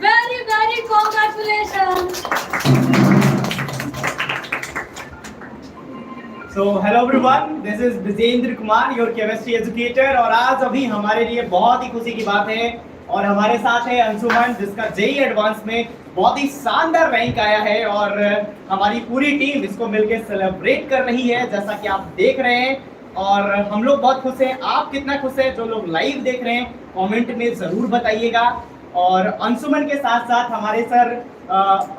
Very, very congratulations. So hello everyone, this is Vijendra Kumar, your chemistry educator और आज अभी हमारे लिए बहुत ही खुशी की बात है और हमारे साथ है अंशुमन जिसका जेई एडवांस में बहुत ही शानदार रैंक आया है और हमारी पूरी टीम इसको मिलकर सेलिब्रेट कर रही है जैसा कि आप देख रहे हैं और हम लोग बहुत खुश हैं। आप कितना खुश हैं? जो लोग लाइव देख रहे हैं कमेंट में ज़रूर बताइएगा। और अंशुमन के साथ साथ हमारे सर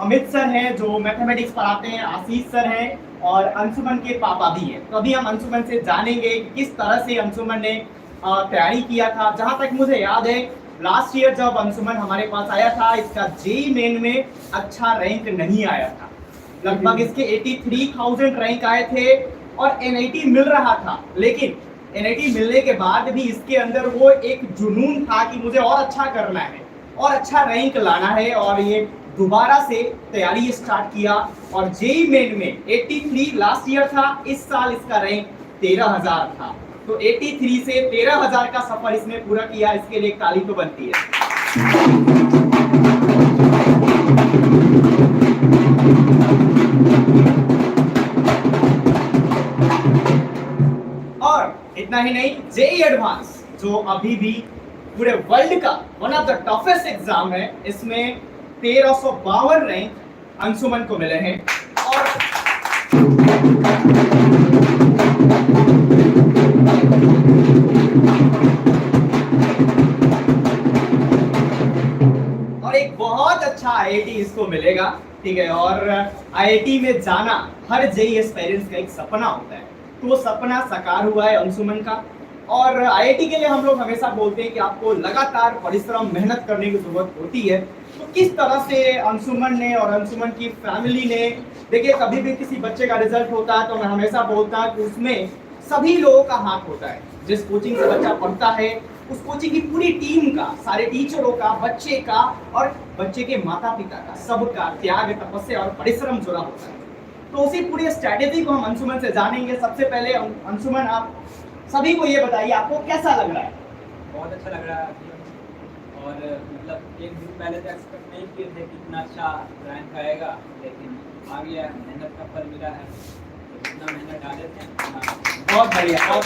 अमित सर हैं जो मैथमेटिक्स पढ़ाते हैं, आशीष सर हैं और अंशुमन के पापा भी हैं। तो अभी हम अंशुमन से जानेंगे किस तरह से अंशुमन ने तैयारी किया था। जहाँ तक मुझे याद है लास्ट ईयर जब अंशुमन हमारे पास आया था इसका जेई मेन में अच्छा रैंक नहीं आया था, लगभग इसके 83,000 रैंक आए थे और एनआईटी मिल रहा था, लेकिन एनआईटी मिलने के बाद भी इसके अंदर वो एक जुनून था कि मुझे और अच्छा करना है और अच्छा रैंक लाना है और ये दोबारा से तैयारी स्टार्ट किया और जेई मेन में 83 लास्ट ईयर था, इस साल इसका रैंक 13,000 था। तो 83 से 13,000 का सफर इसने पूरा किया, इसके लिए ताली तो बनती है। और इतना ही नहीं, जेई एडवांस जो अभी भी पूरे वर्ल्ड का one of the toughest exam है, इसमें 1352 रैंक अंशुमन को मिले हैं और एक बहुत अच्छा आईआईटी इसको मिलेगा, ठीक है। और आईआईटी में जाना हर जेई एस्पायरेंट्स का एक सपना होता है, तो वो सपना साकार हुआ है अंशुमन का। और आईआईटी के लिए हम लोग हमेशा बोलते हैं कि आपको लगातार परिश्रम मेहनत करने की जरूरत होती है। तो किस तरह से अंशुमन ने और अंशुमन की फैमिली ने, देखिए कभी भी किसी बच्चे का रिजल्ट होता है तो मैं हमेशा बोलता हूँ कि उसमें सभी लोगों का हाथ होता है। जिस कोचिंग से बच्चा पढ़ता है उस कोचिंग की पूरी टीम का, सारे टीचरों का, बच्चे का और बच्चे के माता पिता का, सबका त्याग, तपस्या और परिश्रम जुड़ा होता है। तो उसी पूरी स्ट्रैटेजी को हम अंशुमन से जानेंगे। सबसे पहले अंशुमन, आप सभी को ये बताइए आपको कैसा लग रहा है? बहुत अच्छा लग रहा है और मतलब एक दिन पहले तो एक्सपेक्ट नहीं किए थे कि इतना अच्छा रैंक आएगा, लेकिन आ गया, मेहनत का फल मिला है। इतना मेहनत डाले थे। बहुत बढ़िया, बहुत।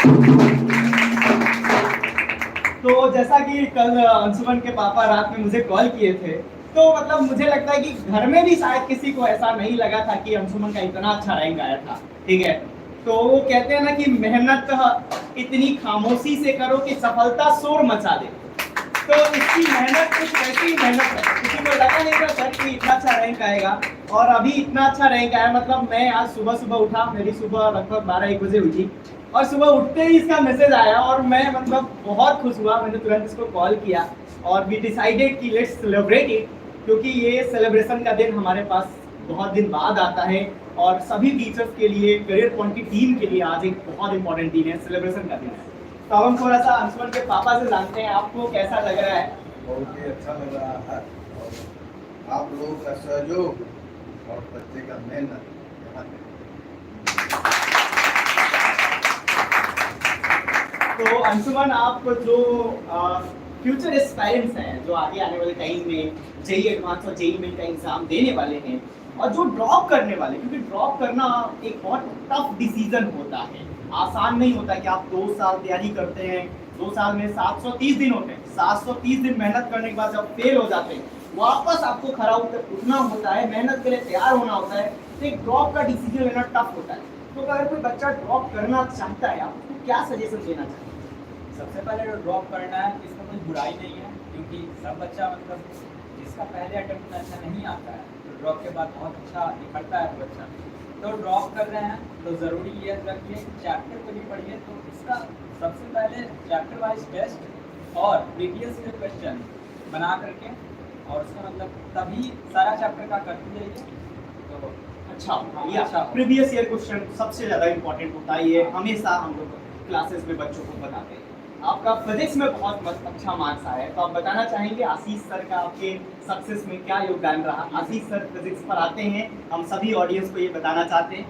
तो जैसा कि कल अंशुमन के पापा रात में मुझे कॉल किए थे, तो मतलब मुझे लगता है कि घर में भी शायद किसी को ऐसा नहीं लगा था कि अंशुमन का इतना अच्छा रैंक आया था, ठीक है। तो वो कहते हैं ना कि मेहनत इतनी खामोशी से करो कि सफलता शोर मचा दे। तो इसकी मेहनत कुछ ऐसी मेहनत है, किसी को लगा नहीं था सर कि इतना अच्छा रैंक आएगा, और अभी इतना अच्छा रैंक आया। मतलब मैं आज सुबह सुबह उठा, मेरी सुबह लगभग 12-1 बजे हुई थी, और सुबह उठते ही इसका मैसेज आया और मैं मतलब बहुत खुश हुआ। मैंने तुरंत इसको कॉल किया और वी डिसाइडेड कि लेट्स सेलिब्रेट इट, क्योंकि ये सेलिब्रेशन का दिन हमारे पास बहुत दिन बाद आता है, और सभी टीचर्स के लिए, करियर पॉइंट की टीम के लिए आज एक बहुत इंपॉर्टेंट दिन है, सेलिब्रेशन का दिन है। तो हम थोड़ा सा अंशुमन के पापा से जानते हैं, आपको कैसा लग रहा है? बहुत ही अच्छा लग रहा है, और आप लोगों का सहयोग और बच्चे का मेहनत यहाँ पे। तो अंशुमन, आप जो फ्यूचर एस्पायरेंट्स हैं, जो आगे आने वाले टाइम में जेई एडवांस और जेई मेन का एग्जाम देने वाले हैं, और जो ड्रॉप करने वाले, क्योंकि ड्रॉप करना एक बहुत टफ डिसीजन होता है, आसान नहीं होता कि आप 2 साल तैयारी करते हैं, 2 साल में 730 दिन होते हैं, 730 दिन मेहनत करने के बाद जब फेल हो जाते हैं, वापस आपको खड़ा होकर उठना होता है, मेहनत के लिए तैयार होना होता है, तो एक ड्रॉप का डिसीजन लेना टफ होता है। तो अगर कोई बच्चा ड्रॉप करना चाहता है, आप उसको क्या सजेशन देना चाहते हैं? सबसे पहले जो ड्रॉप करना है, इसमें कोई बुराई नहीं है, क्योंकि सब बच्चा मतलब जिसका पहले अटेम्प्ट में अच्छा नहीं आता है, तो ड्रॉप के बाद बहुत अच्छा निखरता है बच्चा। तो ड्रॉप कर रहे हैं तो ज़रूरी ये रखिए चैप्टर को भी पढ़िए, तो इसका सबसे पहले चैप्टर वाइज टेस्ट और प्रीवियस ईयर क्वेश्चन बना करके, और उसका मतलब तभी सारा चैप्टर का करते जाइए तो अच्छा होगा। प्रीवियस ईयर क्वेश्चन सबसे ज़्यादा इंपॉर्टेंट होता है, ये हमेशा हम लोग क्लासेस में बच्चों को बताते हैं। आपका फिजिक्स में बहुत अच्छा मार्क्स आया है, तो आप बताना चाहेंगे आशीष सर का आपके सक्सेस में क्या योगदान रहा? आशीष सर फिजिक्स पर आते हैं, हम सभी ऑडियंस को ये बताना चाहते हैं।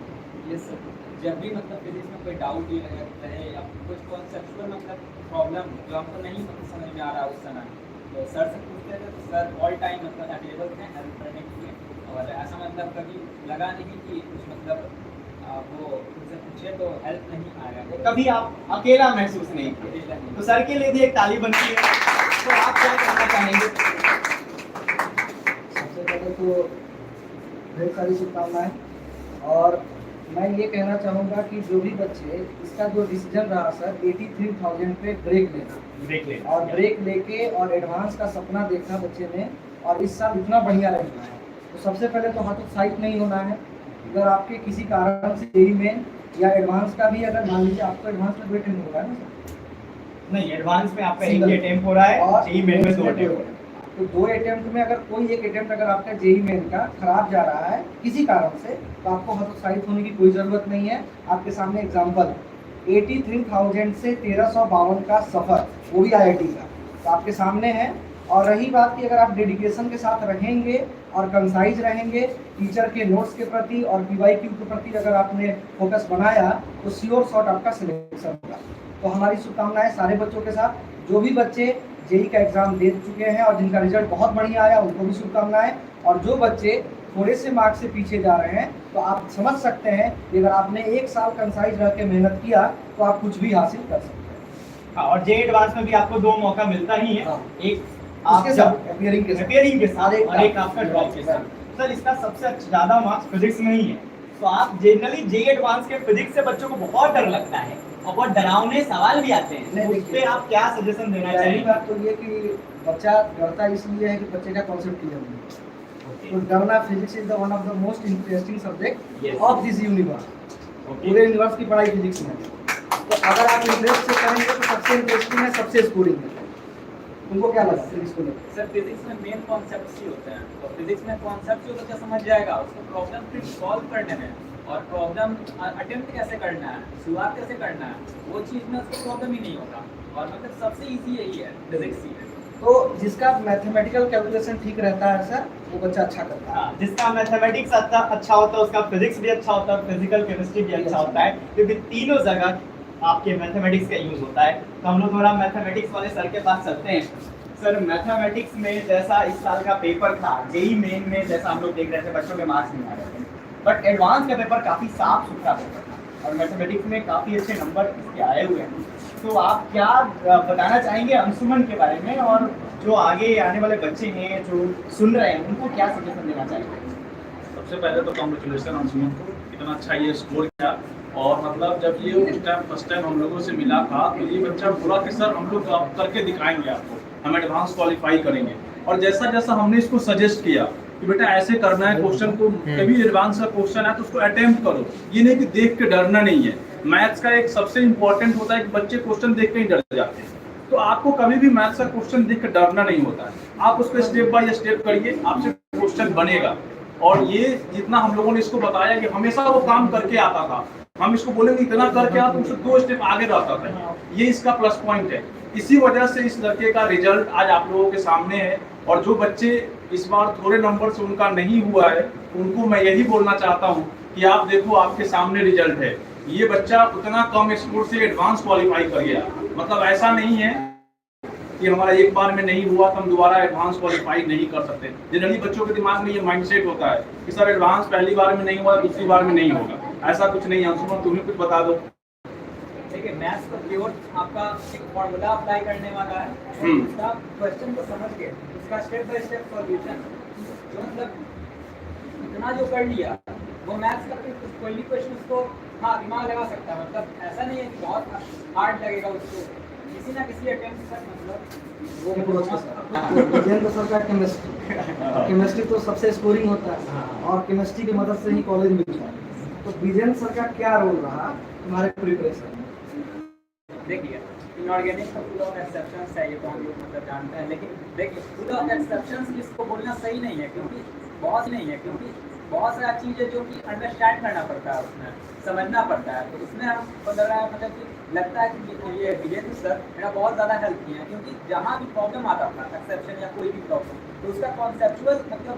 ये सर, जब भी मतलब फिजिक्स में कोई डाउट ही रहे या कुछ कॉन्सेप्चुअल मतलब प्रॉब्लम जो हमको नहीं समझ में आ रहा उस समय, तो सर से पूछते थे, तो सर ऑल टाइम मतलब अवेलेबल थे हेल्प करने के लिए, और ऐसा मतलब कभी लगा नहीं कि कुछ मतलब वो उनसे पूछे तो हेल्प नहीं आ रहा, कभी आप अकेला महसूस नहीं किए। तो सर के लिए भी एक ताली बनती है। तो आप क्या कहना चाहेंगे? सबसे पहले तो ढेर सारी शुभकामनाएं, और मैं ये कहना चाहूँगा कि जो भी बच्चे, इसका जो डिसीजन रहा सर 83,000 पे ब्रेक लेना, और ब्रेक लेके और एडवांस का सपना देखा बच्चे ने, और इस साल इतना बढ़िया रहना है, तो सबसे पहले तो हतोत्साहित नहीं होना है। अगर आपके किसी कारण से जेई में या एडवांस का भी, अगर मान लीजिए आपको एडवांस में 2 अटेम्प्ट हो रहा है ना सर? नहीं, एडवांस में आपका एक अटेम्प्ट हो रहा है और जेई मेन में 2 अटेम्प्ट हो रहा है। तो 2 अटेम्प्ट में अगर कोई एक अटेम्प्ट अगर आपका जेई मेन का खराब जा रहा है किसी कारण से, तो आपको हतोत्साहित होने की कोई ज़रूरत नहीं है। आपके सामने एग्जाम्पल 83,000 से 1352 का सफ़र, वो भी IIT का, तो आपके सामने है। और रही बात कि अगर आप डेडिकेशन के साथ रहेंगे और कंसाइज रहेंगे, टीचर के नोट्स के प्रति और PYQ के प्रति अगर आपने फोकस बनाया, तो श्योर शॉट आपका सिलेक्शन होगा। तो हमारी शुभकामनाएं सारे बच्चों के साथ, जो भी बच्चे जेई का एग्ज़ाम दे चुके हैं और जिनका रिजल्ट बहुत बढ़िया आया, उनको भी शुभकामनाएं। और जो बच्चे थोड़े से मार्क्स से पीछे जा रहे हैं, तो आप समझ सकते हैं कि अगर आपने 1 साल कंसाइज रह के मेहनत किया, तो आप कुछ भी हासिल कर सकते हैं। हाँ, और जेई एडवांस में भी आपको 2 मौका मिलता ही है, हाँ। एक आप जब अपियरिंग के साथ और एक आपका ड्रॉप के साथ। सर, इसका सबसे ज़्यादा मार्क्स फिजिक्स में ही है, तो आप जनरली जेई एडवांस के फिजिक्स से बच्चों को बहुत डर लगता है और बहुत डरावने सवाल भी आते हैं, नहीं, उस पे आप क्या सजेशन देना पहली चाहेंगे? बात तो ये कि बच्चा डरता इसलिए है कि बच्चे का कॉन्सेप्ट क्लियर नहीं है। तो डरना, physics is the one of the most interesting subject of this universe. पूरे यूनिवर्स की पढ़ाई फिजिक्स में है, तो अगर आप इंटरेस्ट से करेंगे तो सबसे इंटरेस्टिंग है, सबसे स्कोरिंग है। तुमको क्या लगा फिजिक्स को लेकर? सर, फिजिक्स में मेन कॉन्सेप्ट्स ही होते हैं, तो फिजिक्स में कॉन्सेप्ट जो बच्चा समझ जाएगा, उसको प्रॉब्लम फिर सॉल्व करने में और प्रॉब्लम अटेम्प्ट कैसे करना है, शुरुआत कैसे करना है, वो चीज़ में उसको प्रॉब्लम ही नहीं होगा। और मतलब सबसे ईजी यही है, फिजिक्स ही है। तो जिसका मैथमेटिकल कैलकुलेशन ठीक रहता है सर, वो बच्चा अच्छा करता है। हाँ, जिसका मैथमेटिक्स अच्छा होता है, उसका फिजिक्स भी अच्छा होता है, फिजिकल केमिस्ट्री भी अच्छा होता है, क्योंकि तीनों जगह आपके मैथमेटिक्स का यूज होता है। तो हम लोग थोड़ा मैथमेटिक्स वाले सर के पास चलते हैं। सर, मैथमेटिक्स में जैसा इस साल का पेपर था, जेई मेन में जैसा हम लोग देख रहे थे, बच्चों के मार्क्स नहीं आ रहे थे, बट एडवांस का पेपर काफ़ी साफ सुथरा पेपर था। और मैथमेटिक्स में काफ़ी अच्छे नंबर इसके आए हुए हैं। तो आप क्या बताना चाहेंगे अंशुमन के बारे में, और जो आगे आने वाले बच्चे हैं जो सुन रहे हैं उनको क्या सजेशन देना चाहेंगे? सबसे पहले तो कॉन्ग्रेचुलेसन अंशुमन को, इतना अच्छा ये स्कोर किया। और मतलब जब ये उस टाइम फर्स्ट टाइम हम लोगों से मिला था तो ये बच्चा बोला कि सर हम लोग करके दिखाएंगे आपको, हम एडवांस क्वालिफाई करेंगे। और जैसा जैसा हमने इसको सजेस्ट किया कि बेटा ऐसे करना है, क्वेश्चन को कभी एडवांस का क्वेश्चन है तो उसको अटेम्प्ट करो, ये नहीं कि देख के डरना नहीं है। मैथ्स का एक सबसे इंपॉर्टेंट होता है कि बच्चे क्वेश्चन देख के ही डर जाते हैं, तो आपको कभी भी मैथ्स का क्वेश्चन देख के डरना नहीं होता है। आप उसको स्टेप बाय स्टेप करिए, आपसे क्वेश्चन बनेगा। और ये जितना हम लोगों ने इसको बताया कि हमेशा वो काम करके आता था, हम इसको बोलेंगे इतना करके आ तो उससे 2 स्टेप आगे रहता था, ये इसका प्लस पॉइंट है। इसी वजह से इस लड़के का रिजल्ट आज आप लोगों के सामने है। और जो बच्चे इस बार थोड़े नंबर से उनका नहीं हुआ है, उनको मैं यही बोलना चाहता हूँ कि आप देखो आपके सामने रिजल्ट है, ये बच्चा उतना कम स्कोर से एडवांस क्वालिफाई कर गया। मतलब ऐसा नहीं है कि हमारा एक बार में नहीं हुआ तो हम दोबारा एडवांस क्वालिफाई नहीं कर सकते। जनरली बच्चों के दिमाग में ये माइंडसेट होता है कि सर एडवांस पहली बार में नहीं हुआ, दूसरी बार में नहीं होगा। ऐसा कुछ नहीं है। अंशुमन तुम्हें कुछ बता दो। देखिए मैथ्स का प्योर आपका एक फॉर्मूला अप्लाई करने वाला है, उसका क्वेश्चन को समझ के उसका स्टेप बाय स्टेप सॉल्यूशन, जो मतलब इतना जो कर लिया वो मैथ्स का कोई भी क्वेश्चन उसको हाँ दिमाग लगा सकता है। मतलब ऐसा नहीं है कि बहुत हार्ड लगेगा उसको, किसी ना किसी अटेम्प्ट तक मतलब वो विजेंद्र सर का केमिस्ट्री तो सबसे स्कोरिंग होता है और केमिस्ट्री की मदद से ही कॉलेज मिलता है। तो विजेंद्र सर का क्या रोल रहा तुम्हारे प्रिपरेशन में? देखिए इनऑर्गेनिक का फुल ऑफ एक्सेप्शंस है, ये तो हम लोग मतलब जानते हैं। लेकिन देखिए फुल ऑफ एक्सेप्शंस इसको बोलना सही नहीं है, क्योंकि बहुत सारा चीज़ें जो कि अंडरस्टैंड करना पड़ता है, उसमें समझना पड़ता है। तो उसमें हम मतलब कि लगता है कि ये विजेंद्र सर मेरा बहुत ज़्यादा हेल्प किया है, क्योंकि जहाँ भी प्रॉब्लम आता था एक्सेप्शन या कोई भी प्रॉब्लम, तो उसका कॉन्सेप्चुअल मतलब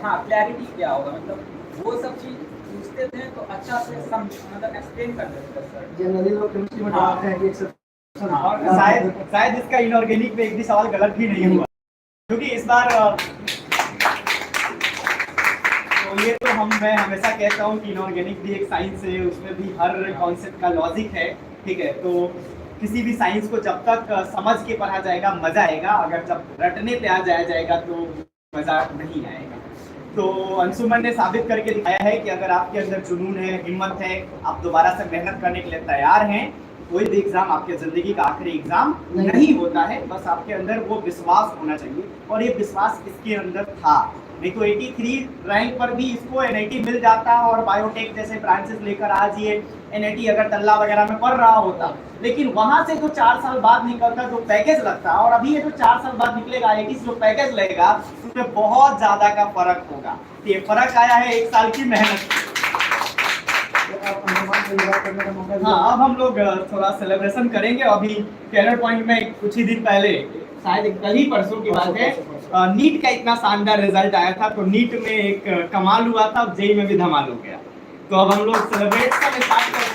हाँ क्लैरिटी क्या होगा, मतलब वो सब चीज़ पूछते थे तो अच्छा से मतलब एक्सप्लेन कर देते थे सर। जनरली लोग केमिस्ट्री में डालते हैं कि एक्सेप्शन, और शायद इसका इनऑर्गेनिक में एक भी सवाल गलत भी नहीं हुआ, क्योंकि इस बार तो ये तो मैं हमेशा कहता हूँ कि इनऑर्गेनिक भी एक साइंस है, उसमें भी हर कॉन्सेप्ट का लॉजिक है, ठीक है। तो किसी भी साइंस को जब तक समझ के पढ़ा जाएगा मजा आएगा, अगर जब रटने पे आ जाएगा तो मजा नहीं आएगा। तो अंशुमन ने साबित करके दिखाया है कि अगर आपके अंदर जुनून है, हिम्मत है, आप दोबारा से मेहनत करने के लिए तैयार हैं, कोई भी एग्जाम आपके जिंदगी का आखिरी एग्जाम नहीं होता है। बस आपके अंदर वो विश्वास होना चाहिए, और ये विश्वास इसके अंदर था। नहीं तो 83 रैंक पर भी इसको NIT मिल जाता, और बायोटेक जैसे ब्रांचेस लेकर आज ये NIT अगर तल्ला वगैरह में पढ़ रहा होता। लेकिन वहां से जो 4 साल बाद निकलता जो पैकेज लगता, और अभी ये जो 4 साल बाद निकलेगा IIT से जो पैकेज लगेगा, उसमें बहुत ज्यादा का फर्क होगा। ये फर्क आया है 1 साल की मेहनत। हाँ, अब हम लोग थोड़ा सेलिब्रेशन करेंगे। अभी कैरियर पॉइंट में कुछ ही दिन पहले, शायद कल ही परसों की बात है, नीट का इतना शानदार रिजल्ट आया था। तो नीट में एक कमाल हुआ था, जेईई में भी धमाल हो गया। तो अब हम लोग सेलिब्रेट करने स्टार्ट करते हैं।